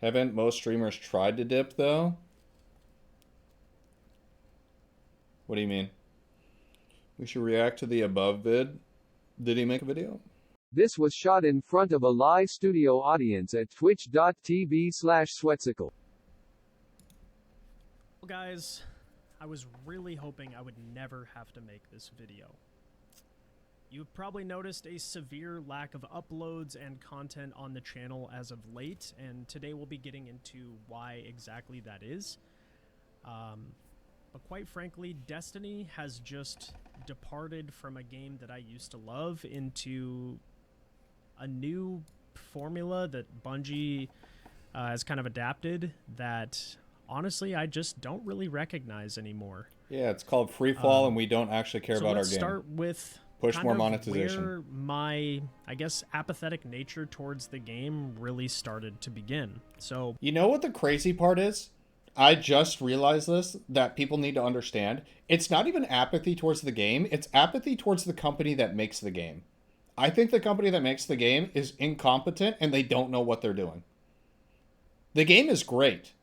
Haven't most streamers tried to dip, though? What do you mean? We should react to the above vid. Did he make a video? This was shot in front of a live studio audience at twitch.tv/Sweatcicle. Well, guys, I was really hoping I would never have to make this video. You've probably noticed a severe lack of uploads and content on the channel as of late, and today we'll be getting into why exactly that is. But quite frankly, Destiny has just departed from a game that I used to love into a new formula that Bungie has kind of adapted that honestly I just don't really recognize anymore. Yeah, it's called free fall, and we don't actually care about our game. Let's start with push more monetization. where my, I guess, apathetic nature towards the game really started to begin. So, you know what the crazy part is? I just realized this, that people need to understand. It's not even apathy towards the game. It's apathy towards the company that makes the game. I think the company that makes the game is incompetent and they don't know what they're doing. The game is great.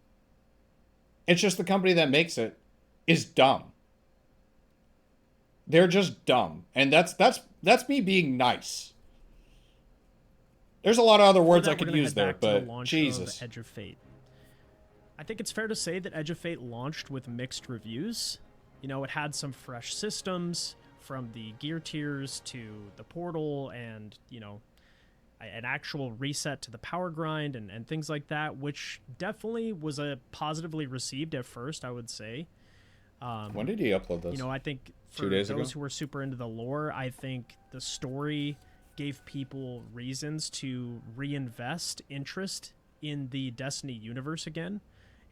It's just the company that makes it is dumb. They're just dumb. And that's me being nice. There's a lot of other words I could use there, but Jesus. Edge of Fate. I think it's fair to say that Edge of Fate launched with mixed reviews. You know, it had some fresh systems, from the gear tiers to the portal and, you know, an actual reset to the power grind and things like that, which definitely was positively received at first, I would say. When did he upload this? You know, I think for 2 days those ago? who are super into the lore, I think the story gave people reasons to reinvest interest in the Destiny universe again.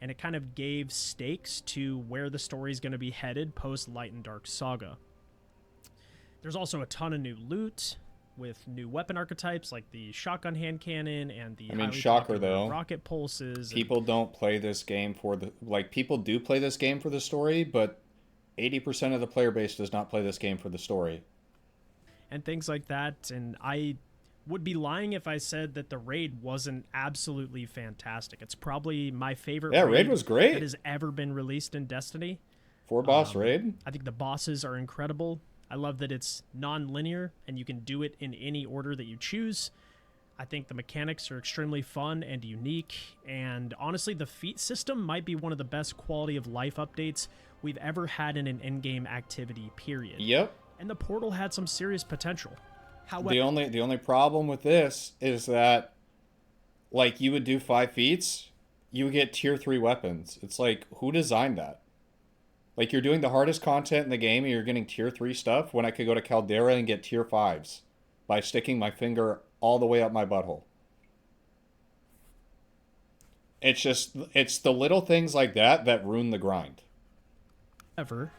And it kind of gave stakes to where the story is going to be headed post Light and Dark Saga. There's also a ton of new loot with new weapon archetypes like the shotgun hand cannon and the shocker though, rocket pulses. People don't play this game for the people do play this game for the story, but 80% of the player base does not play this game for the story. And things like that, and I would be lying if I said that the raid wasn't absolutely fantastic. It's probably my favorite raid was great that has ever been released in Destiny. 4-boss raid. I think the bosses are incredible. I love that it's non-linear and you can do it in any order that you choose. I think the mechanics are extremely fun and unique, and honestly the feat system might be one of the best quality of life updates we've ever had in an in-game activity, period. Yep. And the portal had some serious potential. However, the only problem with this is that, like, you would do 5 feats, you would get tier 3 weapons. It's like, who designed that? Like, you're doing the hardest content in the game and you're getting tier 3 stuff when I could go to Caldera and get tier 5s by sticking my finger all the way up my butthole. It's the little things like that that ruin the grind. However,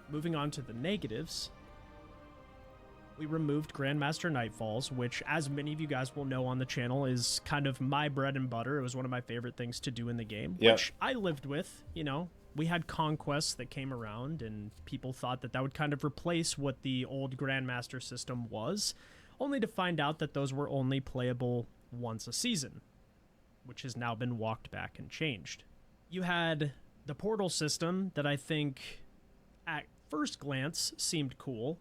moving on to the negatives, we removed Grandmaster Nightfalls, which, as many of you guys will know on the channel, is kind of my bread and butter. It was one of my favorite things to do in the game, which I lived with. You know, we had conquests that came around, and people thought that would kind of replace what the old Grandmaster system was, only to find out that those were only playable once a season, which has now been walked back and changed. You had the portal system that I think, at first glance, seemed cool,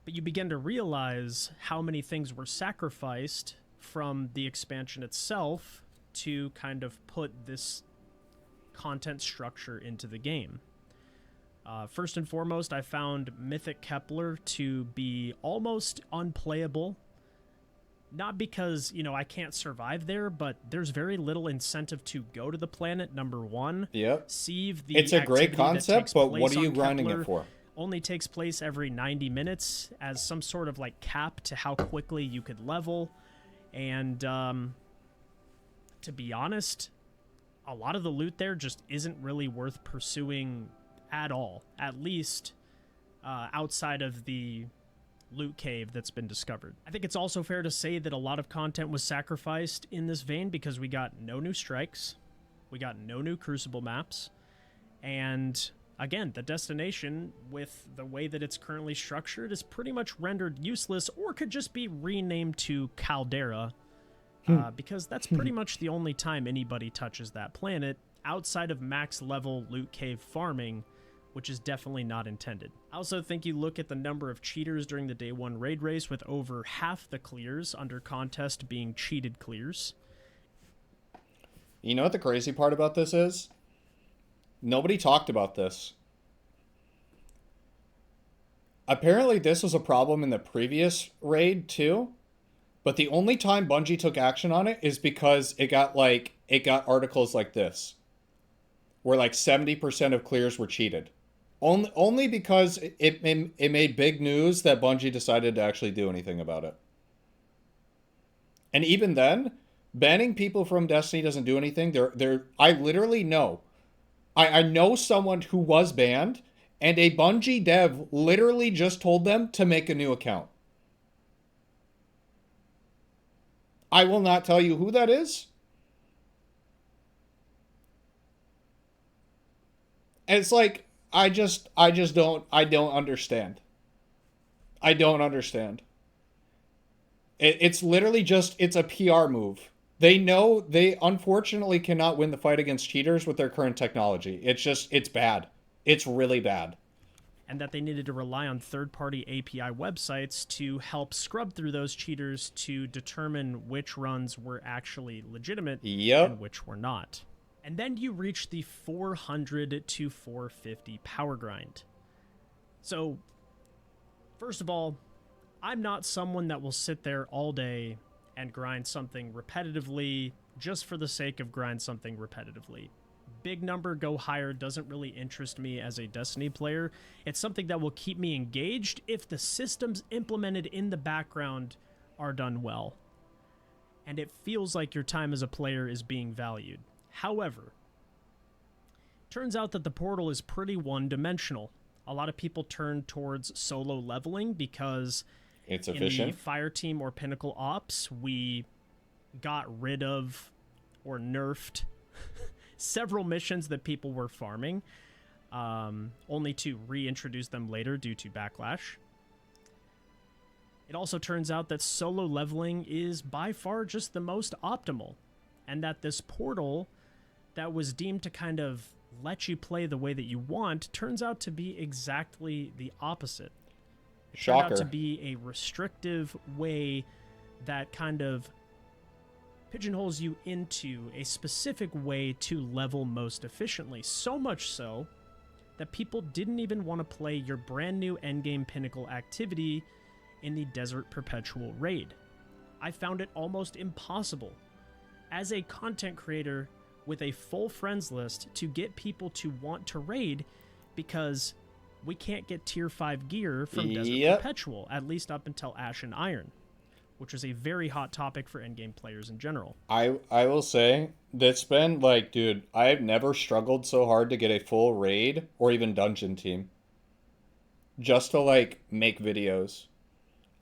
but you begin to realize how many things were sacrificed from the expansion itself to kind of put this content structure into the game. First and foremost, I found Mythic Kepler to be almost unplayable. Not because, you know, I can't survive there, but there's very little incentive to go to the planet, number one. Yep. It's a great concept, but what are you grinding it for? Only takes place every 90 minutes as some sort of like cap to how quickly you could level. And to be honest, a lot of the loot there just isn't really worth pursuing at all, at least outside of the loot cave that's been discovered. I think it's also fair to say that a lot of content was sacrificed in this vein because we got no new strikes, we got no new Crucible maps, and again, the destination, with the way that it's currently structured, is pretty much rendered useless or could just be renamed to Caldera because that's pretty much the only time anybody touches that planet outside of max level loot cave farming, which is definitely not intended. I also think you look at the number of cheaters during the day 1 raid race, with over half the clears under contest being cheated clears. You know what the crazy part about this is? Nobody talked about this. Apparently this was a problem in the previous raid too, but the only time Bungie took action on it is because it got articles like this, where like 70% of clears were cheated. Only because it made big news that Bungie decided to actually do anything about it. And even then, banning people from Destiny doesn't do anything. I literally know. I know someone who was banned, and a Bungie dev literally just told them to make a new account. I will not tell you who that is. And it's like, I don't understand. I don't understand. It's literally just, it's a PR move. They know they unfortunately cannot win the fight against cheaters with their current technology. It's bad. It's really bad. And that they needed to rely on third-party API websites to help scrub through those cheaters to determine which runs were actually legitimate and which were not. And then you reach the 400 to 450 power grind. So, first of all, I'm not someone that will sit there all day and grind something repetitively just for the sake of grind something repetitively. Big number, go higher doesn't really interest me as a Destiny player. It's something that will keep me engaged if the systems implemented in the background are done well. And it feels like your time as a player is being valued. However, turns out that the portal is pretty one-dimensional. A lot of people turn towards solo leveling because it's efficient. In the fire team or pinnacle ops, we got rid of or nerfed several missions that people were farming, only to reintroduce them later due to backlash. It also turns out that solo leveling is by far just the most optimal, and that this portal that was deemed to kind of let you play the way that you want turns out to be exactly the opposite. It Shocker. turned out to be a restrictive way that kind of pigeonholes you into a specific way to level most efficiently. So much so that people didn't even want to play your brand new endgame pinnacle activity in the Desert Perpetual raid. I found it almost impossible as a content creator with a full friends list to get people to want to raid because we can't get tier 5 gear from Desert Perpetual, at least up until Ash and Iron, which is a very hot topic for endgame players in general. I will say, that's been like, dude, I've never struggled so hard to get a full raid or even dungeon team. Just to like make videos.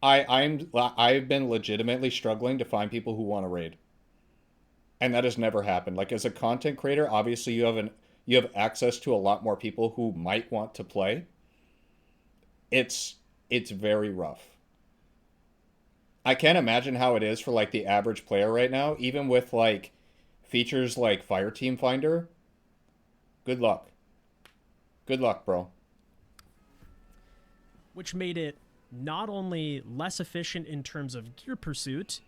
I've been legitimately struggling to find people who want to raid. And that has never happened. Like as a content creator, obviously you have access to a lot more people who might want to play. It's very rough. I can't imagine how it is for like the average player right now, even with like features like Fire Team Finder. Good luck. Good luck, bro. Which made it not only less efficient in terms of gear pursuit,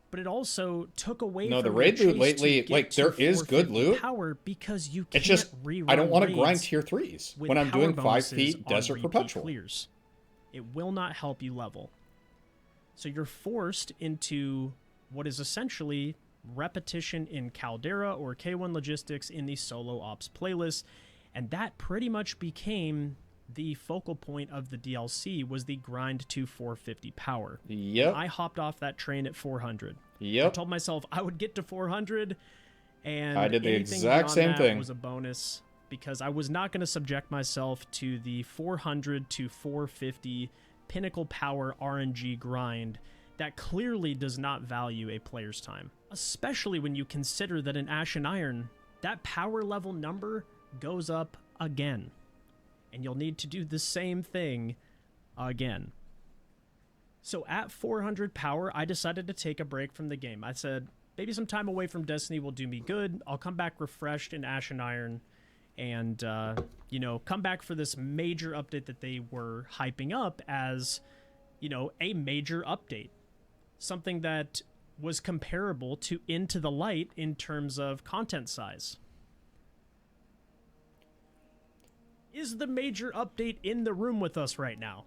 but it also took away from the raid loot lately, like there is good loot. Power because you can't it's just rerun I don't want to grind raids tier 3s with when I'm power doing 5 bonuses feet on Desert repeat Perpetual. Clears. It will not help you level. So you're forced into what is essentially repetition in Caldera or K1 Logistics in the solo ops playlist, and that pretty much became the focal point of the DLC, was the grind to 450 power. Yep. And I hopped off that train at 400. Yep. I told myself I would get to 400, and I did the anything exact beyond same that thing. was a bonus because I was not going to subject myself to the 400 to 450 pinnacle power RNG grind that clearly does not value a player's time, especially when you consider that in Ash and Iron, that power level number goes up again, and you'll need to do the same thing again. So at 400 power, I decided to take a break from the game. I said, maybe some time away from Destiny will do me good. I'll come back refreshed in Ash and Iron and, come back for this major update that they were hyping up as, a major update. Something that was comparable to Into the Light in terms of content size. Is the major update in the room with us right now?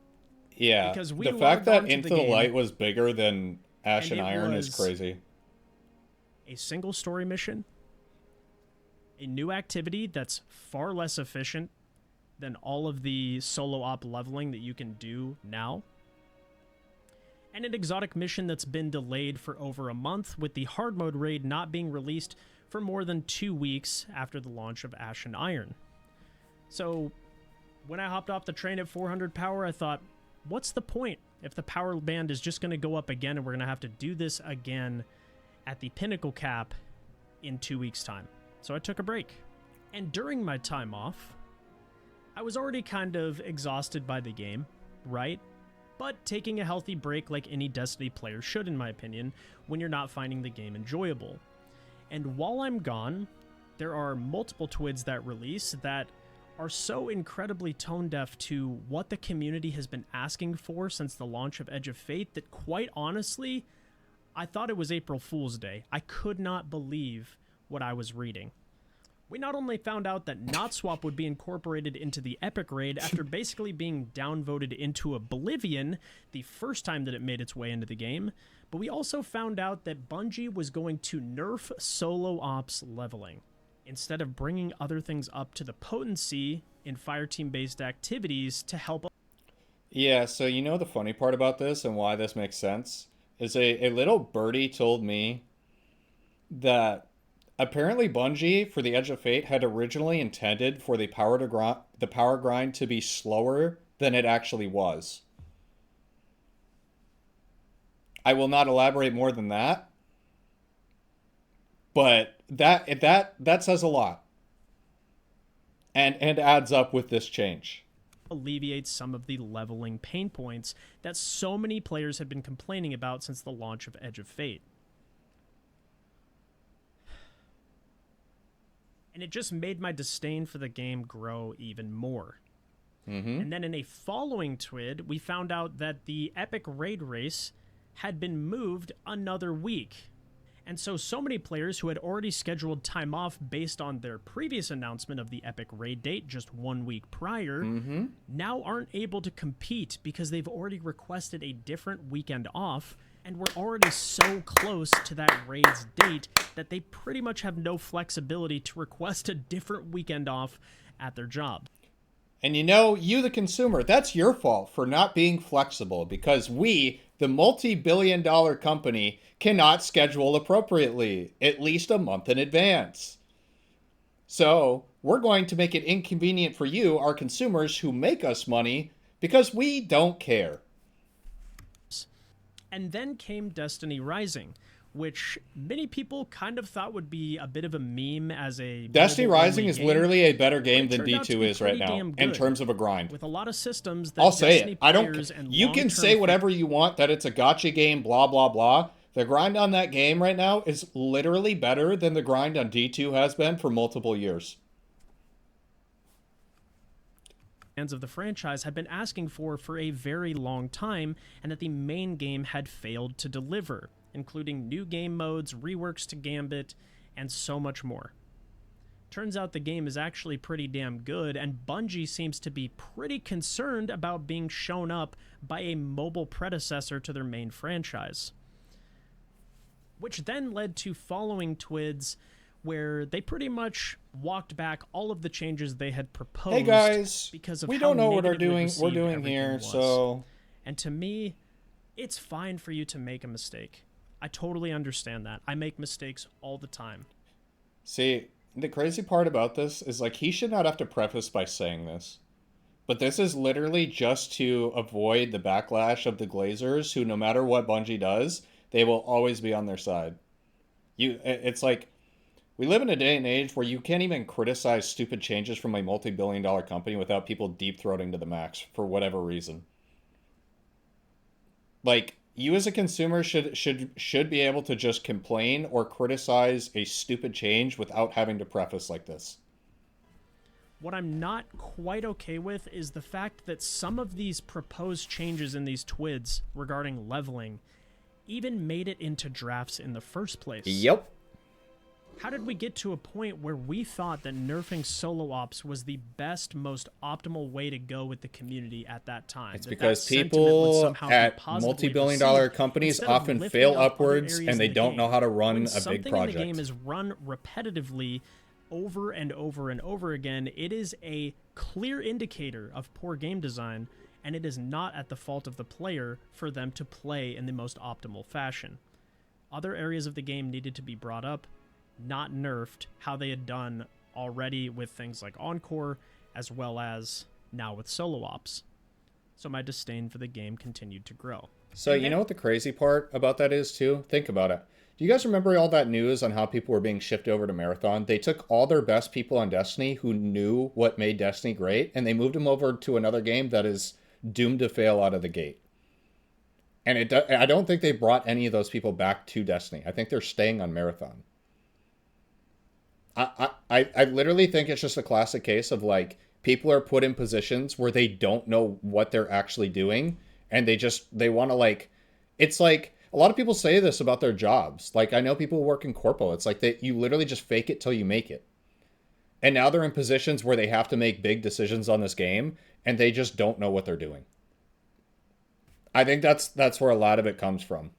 Yeah, Because we the fact that onto Into the Light was bigger than Ash and Iron is crazy. A single story mission, a new activity that's far less efficient than all of the solo op leveling that you can do now, and an exotic mission that's been delayed for over a month, with the hard mode raid not being released for more than 2 weeks after the launch of Ash and Iron. So when I hopped off the train at 400 power, I thought, what's the point if the power band is just going to go up again and we're going to have to do this again at the pinnacle cap in 2 weeks' time? So I took a break. And during my time off, I was already kind of exhausted by the game, right? But taking a healthy break like any Destiny player should, in my opinion, when you're not finding the game enjoyable. And while I'm gone, there are multiple TWIDs that release that are so incredibly tone deaf to what the community has been asking for since the launch of Edge of Fate that, quite honestly, I thought it was April Fool's Day. I could not believe what I was reading. We not only found out that Not Swap would be incorporated into the Epic Raid after basically being downvoted into oblivion the first time that it made its way into the game, but we also found out that Bungie was going to nerf solo ops leveling, instead of bringing other things up to the potency in fireteam-based activities to help. Yeah, so the funny part about this and why this makes sense is a little birdie told me that apparently Bungie, for the Edge of Fate, had originally intended for the power grind to be slower than it actually was. I will not elaborate more than that, but that says a lot, and adds up with this change. Alleviate some of the leveling pain points that so many players had been complaining about since the launch of Edge of Fate. And it just made my disdain for the game grow even more. And then in a following TWID, we found out that the Epic Raid Race had been moved another week. And so many players who had already scheduled time off based on their previous announcement of the Epic Raid date just 1 week prior, now aren't able to compete because they've already requested a different weekend off, and we're already so close to that raid's date that they pretty much have no flexibility to request a different weekend off at their job. And you the consumer, that's your fault for not being flexible, because we, the multi-billion-dollar company, cannot schedule appropriately, at least a month in advance. So we're going to make it inconvenient for you, our consumers, who make us money, because we don't care. And then came Destiny Rising, which many people kind of thought would be a bit of a meme as a Destiny Rising is game. literally a better game than D2 is right now in terms of a grind. With a lot of systems that I'll say Destiny it. I don't. players and You can say whatever you want that it's a gotcha game, blah blah blah. The grind on that game right now is literally better than the grind on D2 has been for multiple years. fans of the franchise had been asking for a very long time, and that the main game had failed to deliver, including new game modes, reworks to Gambit, and so much more. Turns out the game is actually pretty damn good, and Bungie seems to be pretty concerned about being shown up by a mobile predecessor to their main franchise. Which then led to following TWIDs, where they pretty much walked back all of the changes they had proposed. Hey guys, because of we how don't know what we're negatively doing received here, everything was. so... And to me, it's fine for you to make a mistake. I totally understand that. I make mistakes all the time. See, the crazy part about this is, like, he should not have to preface by saying this. But this is literally just to avoid the backlash of the Glazers, who no matter what Bungie does, they will always be on their side. It's like, we live in a day and age where you can't even criticize stupid changes from a multi-billion-dollar company without people deep-throating to the max for whatever reason. Like, you as a consumer should be able to just complain or criticize a stupid change without having to preface like this. What I'm not quite okay with is the fact that some of these proposed changes in these TWIDs regarding leveling even made it into drafts in the first place. Yep. How did we get to a point where we thought that nerfing solo ops was the best, most optimal way to go with the community at that time? It's because people at multi-billion-dollar companies often fail upwards and they don't know how to run a big project. Something in the game is run repetitively over and over and over again, it is a clear indicator of poor game design, and it is not at the fault of the player for them to play in the most optimal fashion. Other areas of the game needed to be brought up, not nerfed, how they had done already with things like Encore, as well as now with solo ops. So my disdain for the game continued to grow. So you know what the crazy part about that is too? Think about it. Do you guys remember all that news on how people were being shipped over to Marathon? They took all their best people on Destiny who knew what made Destiny great, and they moved them over to another game that is doomed to fail out of the gate. And I don't think they brought any of those people back to Destiny. I think they're staying on Marathon. I literally think it's just a classic case of, like, people are put in positions where they don't know what they're actually doing, and they want to, like, it's like, a lot of people say this about their jobs. Like, I know people who work in corpo. It's like you literally just fake it till you make it. And now they're in positions where they have to make big decisions on this game, and they just don't know what they're doing. I think that's where a lot of it comes from.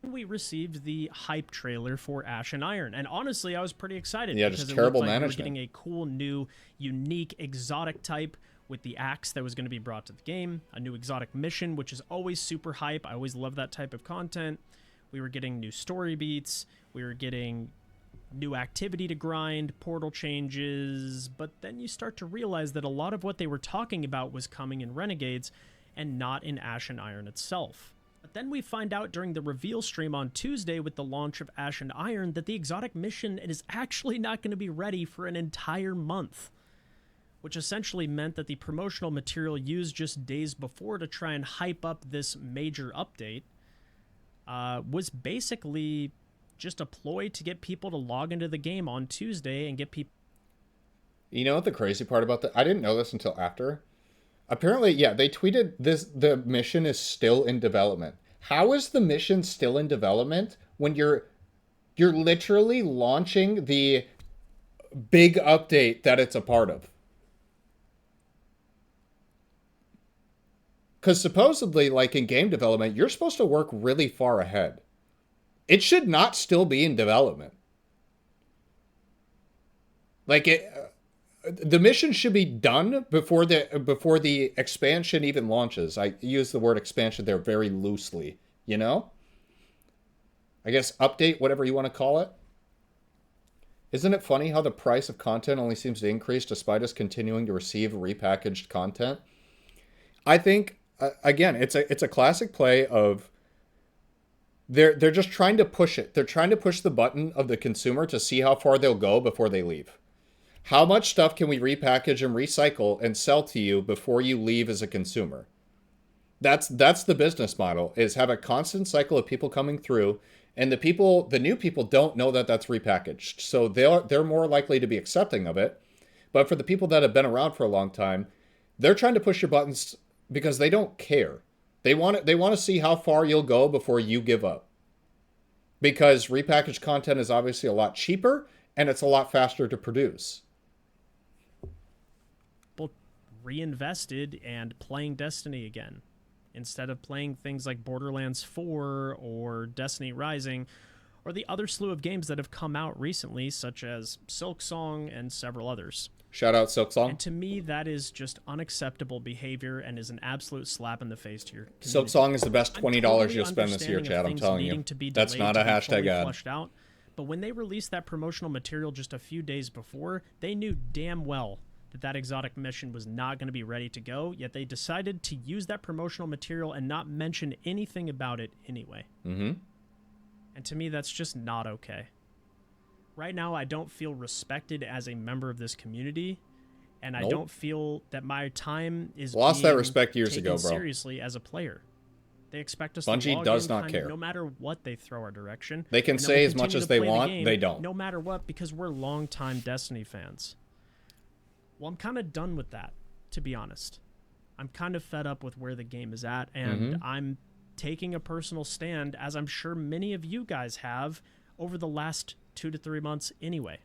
We received the hype trailer for Ash and Iron, and honestly, I was pretty excited. Yeah, just terrible management. We were getting a cool, new, unique, exotic type with the axe that was going to be brought to the game, a new exotic mission, which is always super hype. I always love that type of content. We were getting new story beats. We were getting new activity to grind, portal changes, but then you start to realize that a lot of what they were talking about was coming in Renegades and not in Ash and Iron itself. But then we find out during the reveal stream on Tuesday with the launch of Ash and Iron that the exotic mission is actually not going to be ready for an entire month, which essentially meant that the promotional material used just days before to try and hype up this major update was basically just a ploy to get people to log into the game on Tuesday and get people... You know what the crazy part about that? I didn't know this until after. Apparently, yeah, they tweeted the mission is still in development. How is the mission still in development when you're literally launching the big update that it's a part of? Because supposedly, like, in game development, you're supposed to work really far ahead. It should not still be in development. Like, the mission should be done before the expansion even launches. I use the word expansion there very loosely, you know? I guess update, whatever you want to call it. Isn't it funny how the price of content only seems to increase despite us continuing to receive repackaged content? I think, again, it's a classic play of they're just trying to push it. They're trying to push the button of the consumer to see how far they'll go before they leave. How much stuff can we repackage and recycle and sell to you before you leave as a consumer? That's the business model, is have a constant cycle of people coming through, and the new people don't know that that's repackaged. So they're more likely to be accepting of it. But for the people that have been around for a long time, they're trying to push your buttons because they don't care. They want to see how far you'll go before you give up. Because repackaged content is obviously a lot cheaper and it's a lot faster to produce. Reinvested and playing Destiny again instead of playing things like Borderlands 4 or Destiny Rising or the other slew of games that have come out recently, such as Silksong and several others. Shout out Silksong. And to me, that is just unacceptable behavior and is an absolute slap in the face to your community. Silksong is the best $20 you'll spend this year, Chad. I'm telling you. That's not a hashtag ad. Out, but when they released that promotional material just a few days before, they knew damn well that exotic mission was not going to be ready to go, yet they decided to use that promotional material and not mention anything about it anyway. Mm-hmm. And to me, that's just not okay. Right now, I don't feel respected as a member of this community, and nope. I don't feel that my time is lost that respect years ago, bro. Seriously as a player. They expect us to Bungie log does in not kind care. of no matter what they throw our direction. They can and then say we'll as much continue as to they play the want, game they don't. no matter what, because we're longtime Destiny fans. Well, I'm kind of done with that, to be honest. I'm kind of fed up with where the game is at, and I'm taking a personal stand, as I'm sure many of you guys have over the last 2 to 3 months anyway.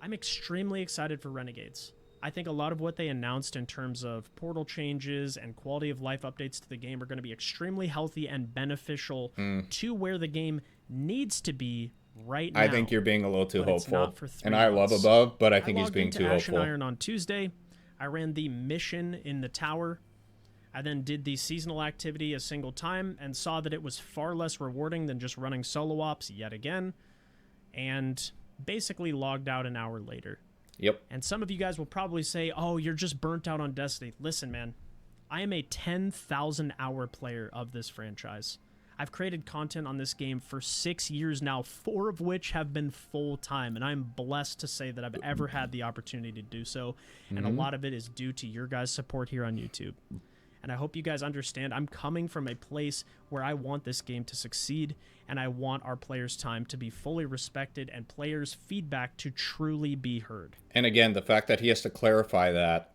I'm extremely excited for Renegades. I think a lot of what they announced in terms of portal changes and quality of life updates to the game are going to be extremely healthy and beneficial to where the game needs to be right now. I think you're being a little too but it's hopeful. not for 3 And I months. love Above, but I think I he's logged being into too Ash and hopeful. Iron on Tuesday. I ran the mission in the tower. I then did the seasonal activity a single time and saw that it was far less rewarding than just running solo ops yet again, and basically logged out an hour later. Yep. And some of you guys will probably say, oh, you're just burnt out on Destiny. Listen, man, I am a 10,000 hour player of this franchise. I've created content on this game for 6 years now, 4 of which have been full-time, and I'm blessed to say that I've ever had the opportunity to do so, and a lot of it is due to your guys' support here on YouTube. And I hope you guys understand I'm coming from a place where I want this game to succeed, and I want our players' time to be fully respected and players' feedback to truly be heard. And again, the fact that he has to clarify that,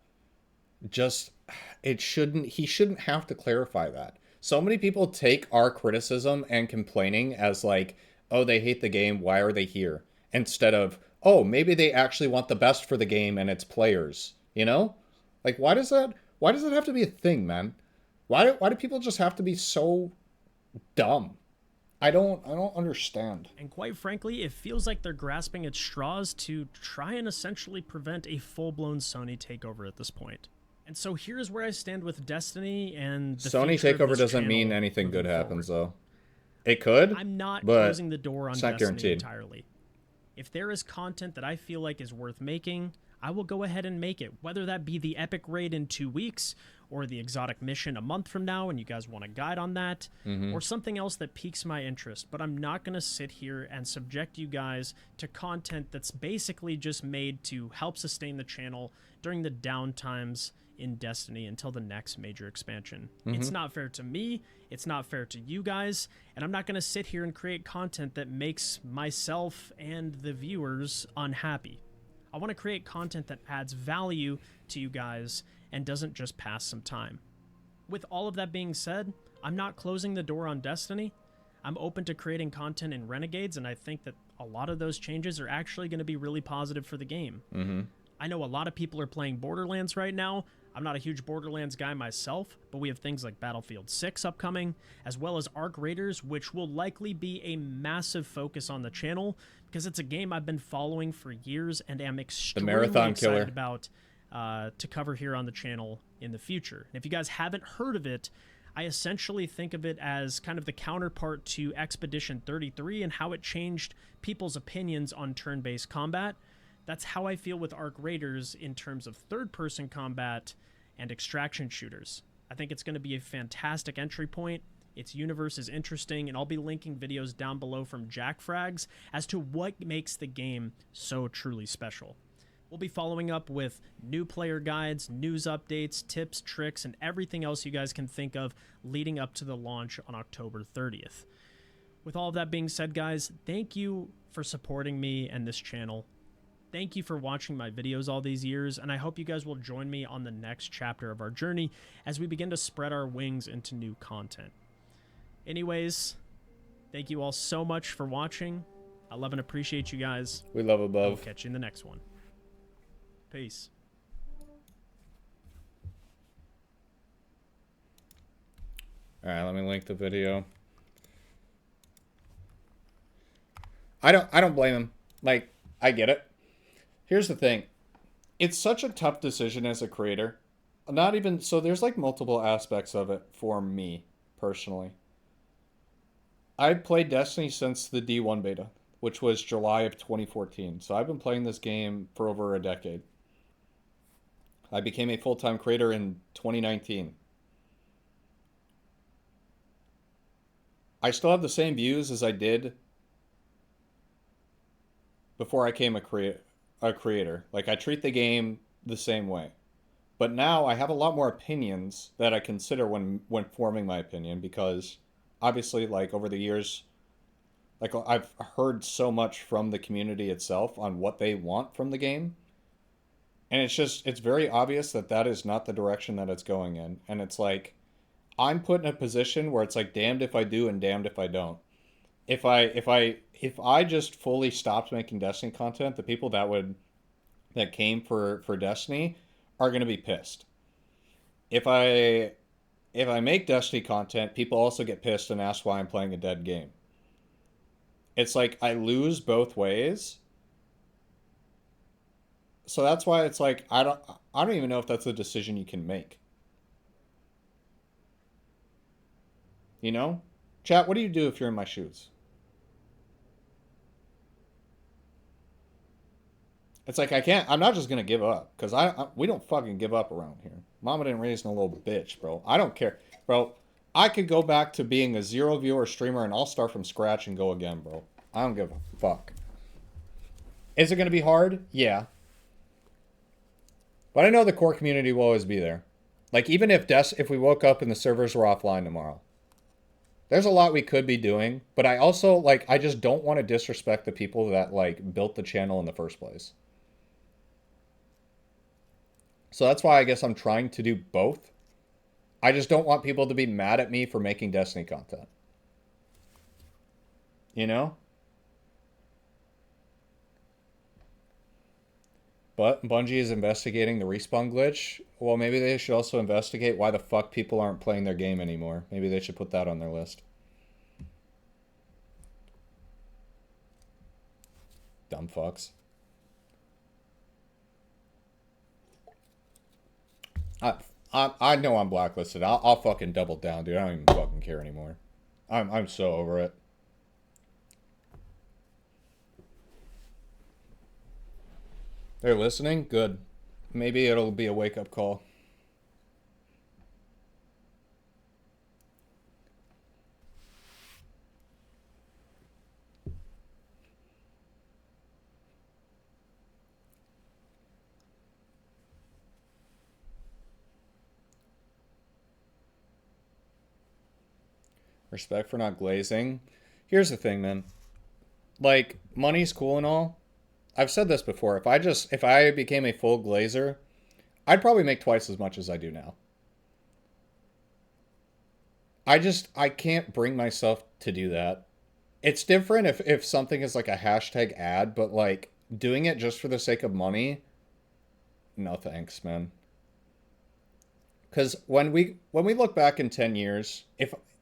he shouldn't have to clarify that. So many people take our criticism and complaining as like, oh, they hate the game, why are they here? Instead of, oh, maybe they actually want the best for the game and its players, you know? Like, why does it have to be a thing, man? Why do people just have to be so dumb? I don't understand. And quite frankly, it feels like they're grasping at straws to try and essentially prevent a full-blown Sony takeover at this point. And so here's where I stand with Destiny and the Sony future of takeover this doesn't mean channel anything good moving happens, forward. though. It could. I'm not but closing the door on it's not Destiny guaranteed. entirely. If there is content that I feel like is worth making, I will go ahead and make it, whether that be the epic raid in 2 weeks, or the exotic mission a month from now, and you guys want a guide on that, or something else that piques my interest. But I'm not going to sit here and subject you guys to content that's basically just made to help sustain the channel during the downtimes in Destiny until the next major expansion. It's not fair to me, it's not fair to you guys, and I'm not going to sit here and create content that makes myself and the viewers unhappy. I want to create content that adds value to you guys and doesn't just pass some time. With all of that being said, I'm not closing the door on Destiny. I'm open to creating content in Renegades, and I think that a lot of those changes are actually going to be really positive for the game. I know a lot of people are playing Borderlands right now. I'm not a huge Borderlands guy myself, but we have things like Battlefield 6 upcoming, as well as Arc Raiders, which will likely be a massive focus on the channel, because it's a game I've been following for years and am extremely marathon excited killer. about to cover here on the channel in the future. And if you guys haven't heard of it, I essentially think of it as kind of the counterpart to Expedition 33 and how it changed people's opinions on turn-based combat. That's how I feel with Arc Raiders in terms of third-person combat and extraction shooters. I think it's going to be a fantastic entry point. Its universe is interesting, and I'll be linking videos down below from Jack Frags as to what makes the game so truly special. We'll be following up with new player guides, news updates, tips, tricks, and everything else you guys can think of leading up to the launch on October 30th. With all of that being said, guys, thank you for supporting me and this channel. Thank you for watching my videos all these years, and I hope you guys will join me on the next chapter of our journey as we begin to spread our wings into new content. Anyways, thank you all so much for watching. I love and appreciate you guys. We love We'll Above. catch you in the next one. Peace. All right, let me link the video. I don't blame him. Like, I get it. Here's the thing. It's such a tough decision as a creator. Not even so there's like multiple aspects of it for me personally. I've played Destiny since the D1 beta, which was July of 2014. So I've been playing this game for over a decade. I became a full-time creator in 2019. I still have the same views as I did before I became a creator. Like, I treat the game the same way. But now I have a lot more opinions that I consider when forming my opinion because obviously like over the years like I've heard so much from the community itself on what they want from the game. And it's very obvious that that is not the direction that it's going in. And it's like I'm put in a position where it's like damned if I do and damned if I don't. If I just fully stopped making Destiny content, the people that came for Destiny are going to be pissed. If I make Destiny content, people also get pissed and ask why I'm playing a dead game. It's like I lose both ways. So that's why it's like I don't even know if that's a decision you can make. You know? Chat, what do you do if you're in my shoes? It's like I can't. I'm not just gonna give up because we don't fucking give up around here. Mama didn't raise no little bitch, bro. I don't care, bro. I could go back to being a zero viewer streamer and I'll start from scratch and go again, bro. I don't give a fuck. Is it gonna be hard? Yeah, but I know the core community will always be there. Like even if we woke up and the servers were offline tomorrow, there's a lot we could be doing. But I also like I just don't want to disrespect the people that like built the channel in the first place. So that's why I guess I'm trying to do both. I just don't want people to be mad at me for making Destiny content. You know? But Bungie is investigating the respawn glitch. Well, maybe they should also investigate why the fuck people aren't playing their game anymore. Maybe they should put that on their list. Dumb fucks. I know I'm blacklisted. I'll fucking double down, dude. I don't even fucking care anymore. I'm so over it. They're listening? Good. Maybe it'll be a wake-up call. Respect for not glazing. Here's the thing, man. Like, money's cool and all. I've said this before. If I became a full glazer, I'd probably make twice as much as I do now. I can't bring myself to do that. It's different if something is like a hashtag ad, but like doing it just for the sake of money, no thanks, man. Because when we look back in 10 years,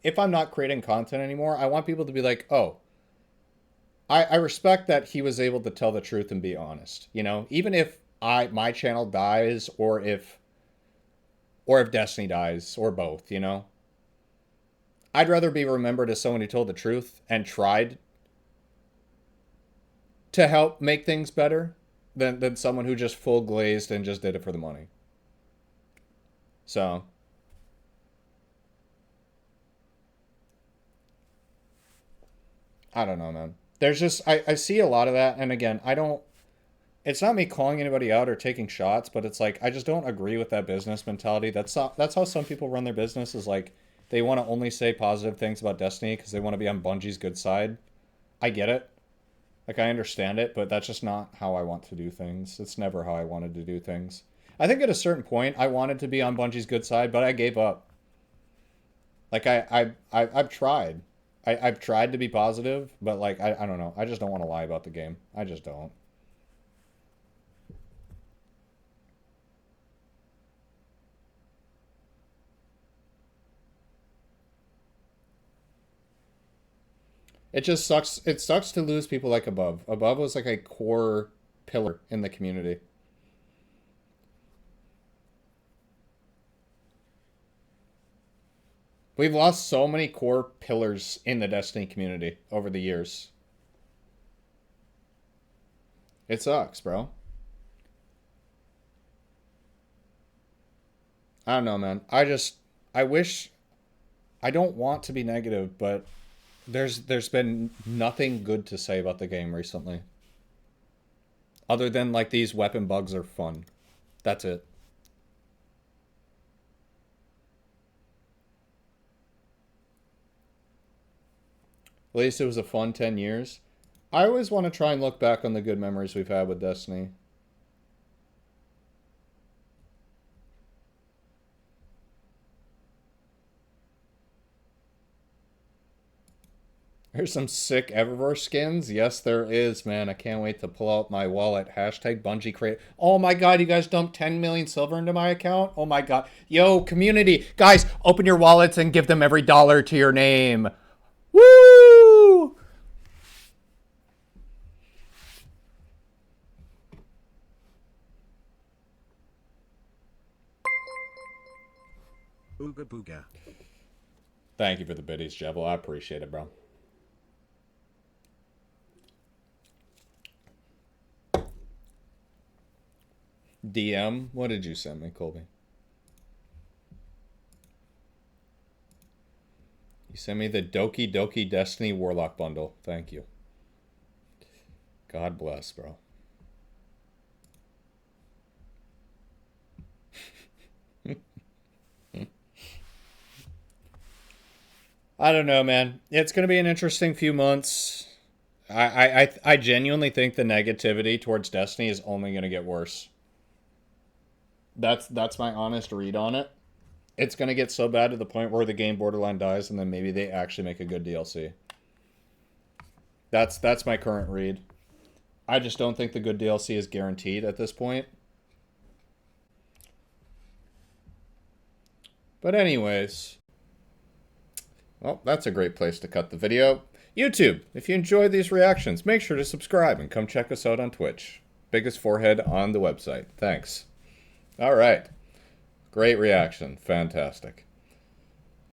if I'm not creating content anymore, I want people to be like, oh, I respect that he was able to tell the truth and be honest. You know, even if my channel dies or if Destiny dies or both, you know. I'd rather be remembered as someone who told the truth and tried to help make things better than someone who just full glazed and just did it for the money. So I don't know, man. There's just I see a lot of that, and again, I don't. It's not me calling anybody out or taking shots, but it's like I just don't agree with that business mentality. That's how some people run their business. Is like they want to only say positive things about Destiny because they want to be on Bungie's good side. I get it. Like I understand it, but that's just not how I want to do things. It's never how I wanted to do things. I think at a certain point I wanted to be on Bungie's good side, but I gave up. Like I've tried. I've tried to be positive, but like I don't know. I just don't want to lie about the game. I just don't. It just sucks. It sucks to lose people like Above. Above was like a core pillar in the community. We've lost so many core pillars in the Destiny community over the years. It sucks, bro. I don't know, man. I wish I don't want to be negative, but there's been nothing good to say about the game recently. Other than like these weapon bugs are fun. That's it. At least it was a fun 10 years. I always want to try and look back on the good memories we've had with Destiny. There's some sick Eververse skins. Yes, there is, man. I can't wait to pull out my wallet. Hashtag Bungie Crate. Oh my god, you guys dumped 10 million silver into my account? Oh my god. Yo, community. Guys, open your wallets and give them every dollar to your name. Woo! Ooga booga. Thank you for the biddies, Jebel. I appreciate it, bro. DM, what did you send me, Colby? You sent me the Doki Doki Destiny Warlock bundle. Thank you. God bless, bro. I don't know, man. It's going to be an interesting few months. I genuinely think the negativity towards Destiny is only going to get worse. That's my honest read on it. It's going to get so bad to the point where the game borderline dies, and then maybe they actually make a good DLC. That's my current read. I just don't think the good DLC is guaranteed at this point. But anyways, well, that's a great place to cut the video. YouTube, if you enjoyed these reactions, make sure to subscribe and come check us out on Twitch. Biggest forehead on the website. Thanks. All right. Great reaction. Fantastic.